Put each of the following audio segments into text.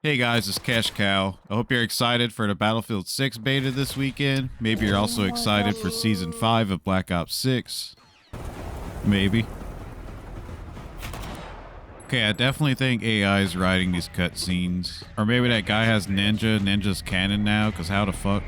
Hey guys, it's Cash Cow. I hope you're excited for the Battlefield 6 beta this weekend. Maybe you're also excited for Season 5 of Black Ops 6. Maybe. Okay, I definitely think AI is writing these cutscenes. Or maybe that guy has Ninja's canon now, because how the fuck?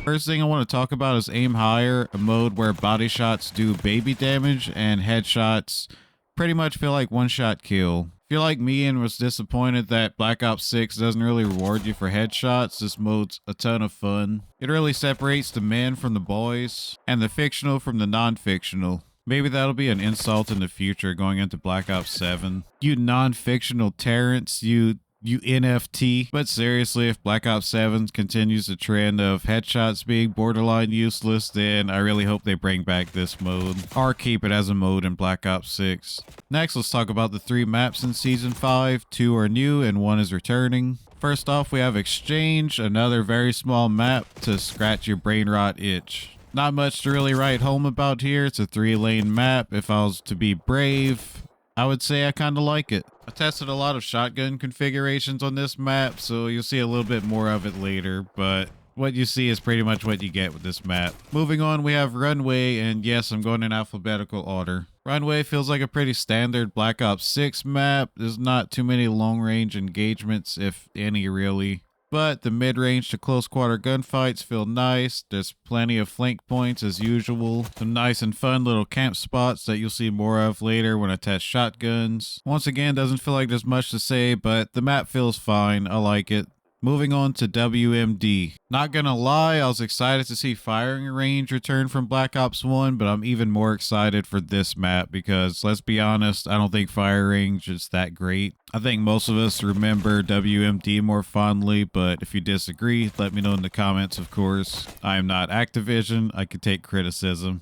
First thing I want to talk about is Aim Higher, a mode where body shots do baby damage and headshots pretty much feel like one-shot kill. If you're like me and was disappointed that Black Ops 6 doesn't really reward you for headshots, this mode's a ton of fun. It really separates the men from the boys, and the fictional from the non-fictional. Maybe that'll be an insult in the future going into Black Ops 7. You non-fictional Terrence, you NFT. But seriously, if Black Ops 7 continues the trend of headshots being borderline useless, then I really hope they bring back this mode, or keep it as a mode in Black Ops 6. Next, let's talk about the 3 maps in Season 5. 2 are new and 1 is returning. First off, we have Exchange, another very small map to scratch your brain rot itch. Not much to really write home about here. It's a 3-lane map. If I was to be brave, I would say I kind of like it. I tested a lot of shotgun configurations on this map, so you'll see a little bit more of it later, but what you see is pretty much what you get with this map. Moving on, we have Runway, and yes, I'm going in alphabetical order. Runway feels like a pretty standard Black Ops 6 map. There's not too many long-range engagements, if any really. But the mid-range to close-quarter gunfights feel nice. There's plenty of flank points as usual. Some nice and fun little camp spots that you'll see more of later when I test shotguns. Once again, doesn't feel like there's much to say, but the map feels fine. I like it. Moving on to WMD. Not gonna lie, I was excited to see firing range return from Black Ops 1, but I'm even more excited for this map because, let's be honest, I don't think fire range is that great. I think most of us remember WMD more fondly, but if you disagree, let me know in the comments, of course. I am not Activision, I could take criticism.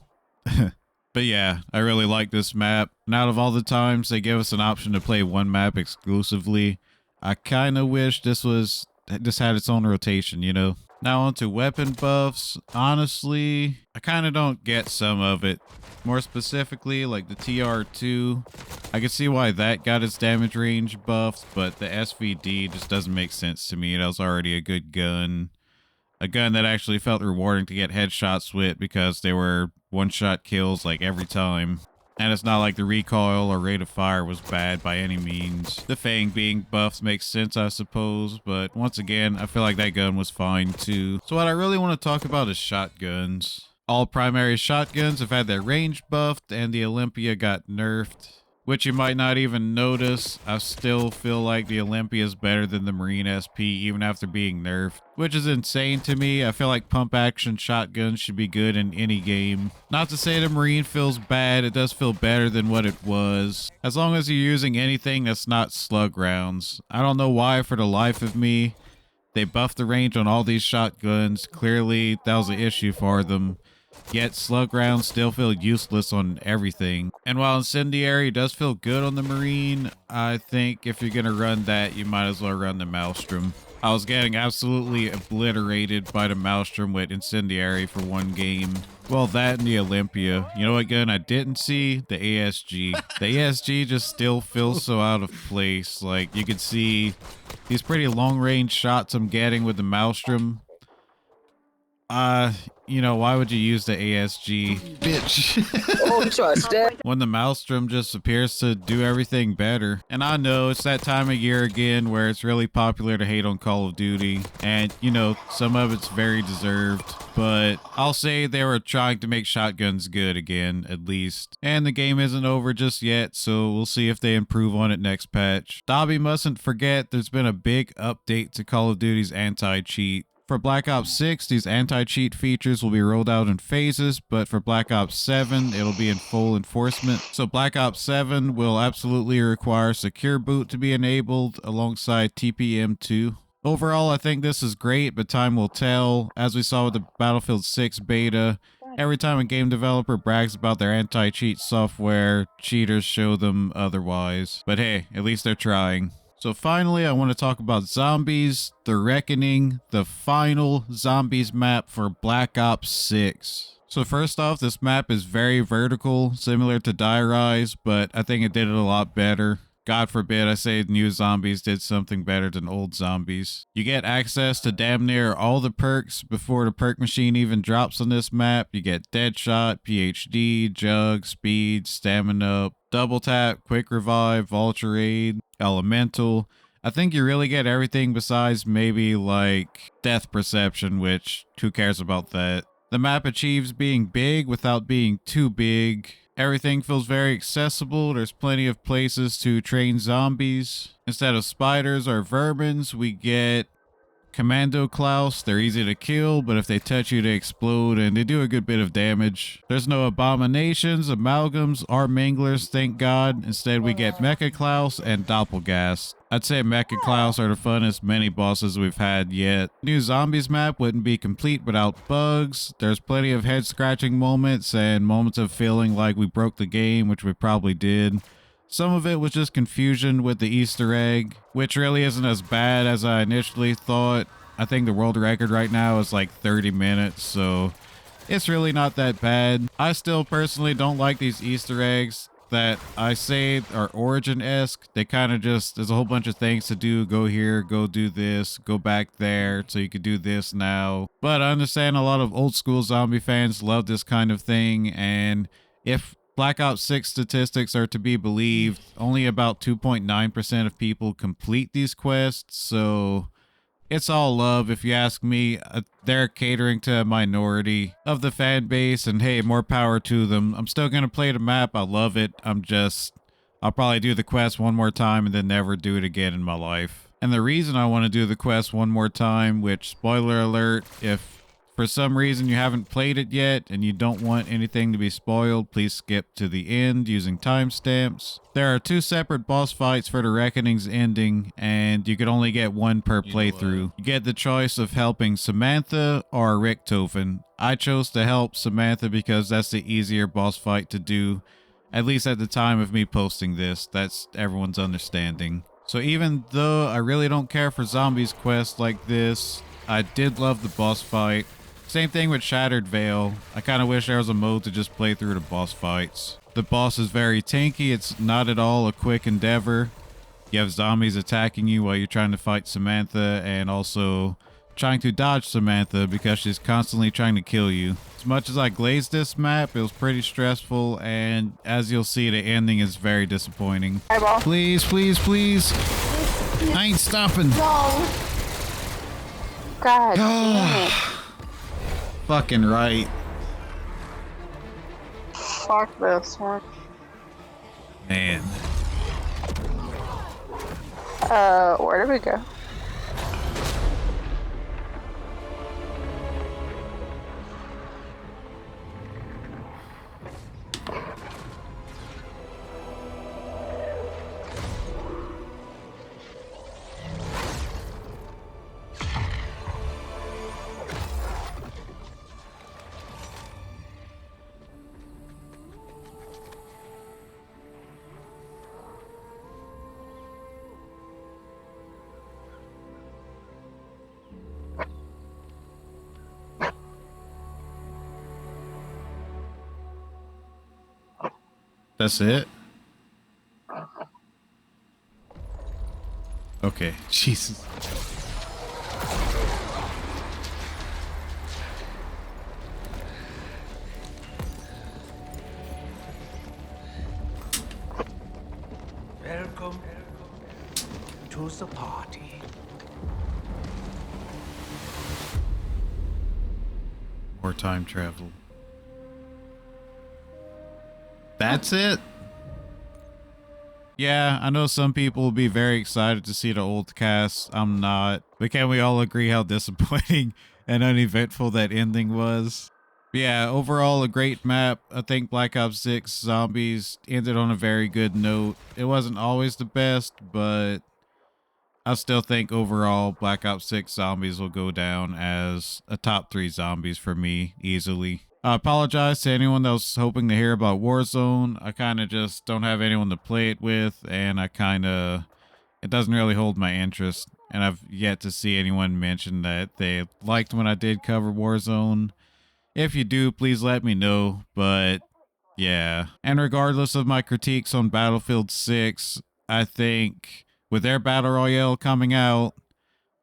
But yeah, I really like this map. And out of all the times they give us an option to play one map exclusively, I kinda wish this had its own rotation, you know? Now onto weapon buffs. Honestly, I kind of don't get some of it. More specifically, like the TR2. I can see why that got its damage range buffed, but the SVD just doesn't make sense to me. That was already a good gun. A gun that actually felt rewarding to get headshots with because they were one-shot kills like every time. And it's not like the recoil or rate of fire was bad by any means. The Fang being buffed makes sense, I suppose, but once again, I feel like that gun was fine too. So what I really want to talk about is shotguns. All primary shotguns have had their range buffed, and the Olympia got nerfed. Which you might not even notice. I still feel like the Olympia is better than the Marine SP even after being nerfed, which is insane to me. I feel like pump action shotguns should be good in any game. Not to say the Marine feels bad, it does feel better than what it was. As long as you're using anything that's not slug rounds. I don't know why for the life of me. They buffed the range on all these shotguns. Clearly that was an issue for them. Yet slug rounds still feel useless on everything. And while incendiary does feel good on the Marine, I think if you're gonna run that, you might as well run the Maelstrom. I was getting absolutely obliterated by the Maelstrom with incendiary for one game. Well, that and the Olympia. You know what gun I didn't see? The ASG. The ASG just still feels so out of place. Like, you can see these pretty long range shots I'm getting with the Maelstrom. You know, why would you use the ASG? Bitch. Oh, trust it. When the Maelstrom just appears to do everything better. And I know it's that time of year again where it's really popular to hate on Call of Duty. And, you know, some of it's very deserved. But I'll say they were trying to make shotguns good again, at least. And the game isn't over just yet, so we'll see if they improve on it next patch. Dobby mustn't forget there's been a big update to Call of Duty's anti-cheat. For Black Ops 6, these anti-cheat features will be rolled out in phases, but for Black Ops 7, it'll be in full enforcement. So Black Ops 7 will absolutely require Secure Boot to be enabled alongside TPM2. Overall, I think this is great, but time will tell. As we saw with the Battlefield 6 beta, every time a game developer brags about their anti-cheat software, cheaters show them otherwise. But hey, at least they're trying. So finally, I want to talk about Zombies, The Reckoning, the final Zombies map for Black Ops 6. So first off, this map is very vertical, similar to Die Rise, but I think it did it a lot better. God forbid I say new zombies did something better than old zombies. You get access to damn near all the perks before the perk machine even drops on this map. You get Deadshot, PhD, Jug, Speed, Stamina, Double Tap, Quick Revive, Vulture Aid, Elemental. I think you really get everything besides maybe like Death Perception, which who cares about that? The map achieves being big without being too big. Everything feels very accessible. There's plenty of places to train zombies. Instead of spiders or vermins, we get Commando Klaus. They're easy to kill, but if they touch you, they explode, and they do a good bit of damage. There's no abominations, amalgams, or manglers, thank God. Instead, we get Mecha Klaus and Doppelgast. I'd say Mecha Klaus are the funnest mini bosses we've had yet. New zombies map wouldn't be complete without bugs. There's plenty of head scratching moments and moments of feeling like we broke the game, which we probably did. Some of it was just confusion with the Easter egg, which really isn't as bad as I initially thought. I think the world record right now is like 30 minutes, so it's really not that bad. I still personally don't like these Easter eggs that I say are Origin-esque. They kind of just, there's a whole bunch of things to do. Go here, go do this, go back there, so you could do this now. But I understand a lot of old school zombie fans love this kind of thing, and if Black Ops 6 statistics are to be believed, only about 2.9% of people complete these quests, so it's all love if you ask me. They're catering to a minority of the fan base, and hey, more power to them. I'm still going to play the map. I love it. I'll probably do the quest one more time and then never do it again in my life. And the reason I want to do the quest one more time, which, spoiler alert, if for some reason you haven't played it yet and you don't want anything to be spoiled, please skip to the end using timestamps. There are 2 separate boss fights for the Reckoning's ending, and you can only get one per playthrough. You get the choice of helping Samantha or Richtofen. I chose to help Samantha because that's the easier boss fight to do, at least at the time of me posting this. That's everyone's understanding. So even though I really don't care for zombies quests like this, I did love the boss fight. Same thing with Shattered Veil. I kind of wish there was a mode to just play through the boss fights. The boss is very tanky. It's not at all a quick endeavor. You have zombies attacking you while you're trying to fight Samantha, and also trying to dodge Samantha because she's constantly trying to kill you. As much as I glazed this map, it was pretty stressful, and as you'll see, the ending is very disappointing. Please, please, please. I ain't stopping. No. God damn it. Fucking right. Fuck this one. Man. Where did we go? That's it? Okay, Jesus. Welcome to the party. More time travel. That's it? Yeah, I know some people will be very excited to see the old cast. I'm not. But can we all agree how disappointing and uneventful that ending was? Yeah, overall a great map. I think Black Ops 6 Zombies ended on a very good note. It wasn't always the best, but I still think overall Black Ops 6 Zombies will go down as a top 3 zombies for me easily. I apologize to anyone that was hoping to hear about Warzone. I kind of just don't have anyone to play it with, and it doesn't really hold my interest. And I've yet to see anyone mention that they liked when I did cover Warzone. If you do, please let me know, but yeah. And regardless of my critiques on Battlefield 6, I think with their battle royale coming out,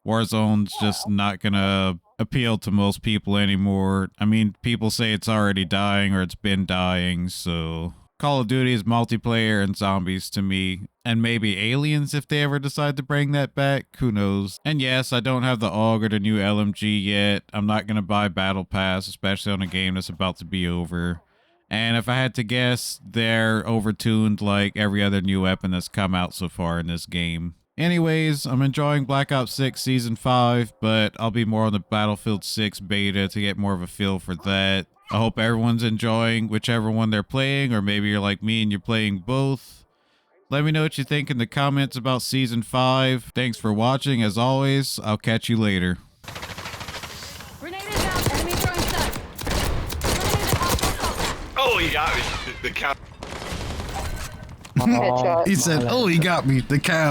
Warzone's just not gonna appeal to most people anymore. I mean, people say it's already dying or it's been dying, so Call of Duty is multiplayer and zombies to me. And maybe aliens if they ever decide to bring that back, who knows. And yes, I don't have the AUG or the new LMG yet. I'm not gonna buy Battle Pass, especially on a game that's about to be over. And if I had to guess, they're overtuned like every other new weapon that's come out so far in this game. Anyways, I'm enjoying Black Ops 6 Season 5, but I'll be more on the Battlefield 6 beta to get more of a feel for that. I hope everyone's enjoying whichever one they're playing, or maybe you're like me and you're playing both. Let me know what you think in the comments about Season 5. Thanks for watching, as always. I'll catch you later. Grenade is out. Enemy throwing stun. Oh, he got me. The cow. Headshot. He said, "Oh, he got me." The cow.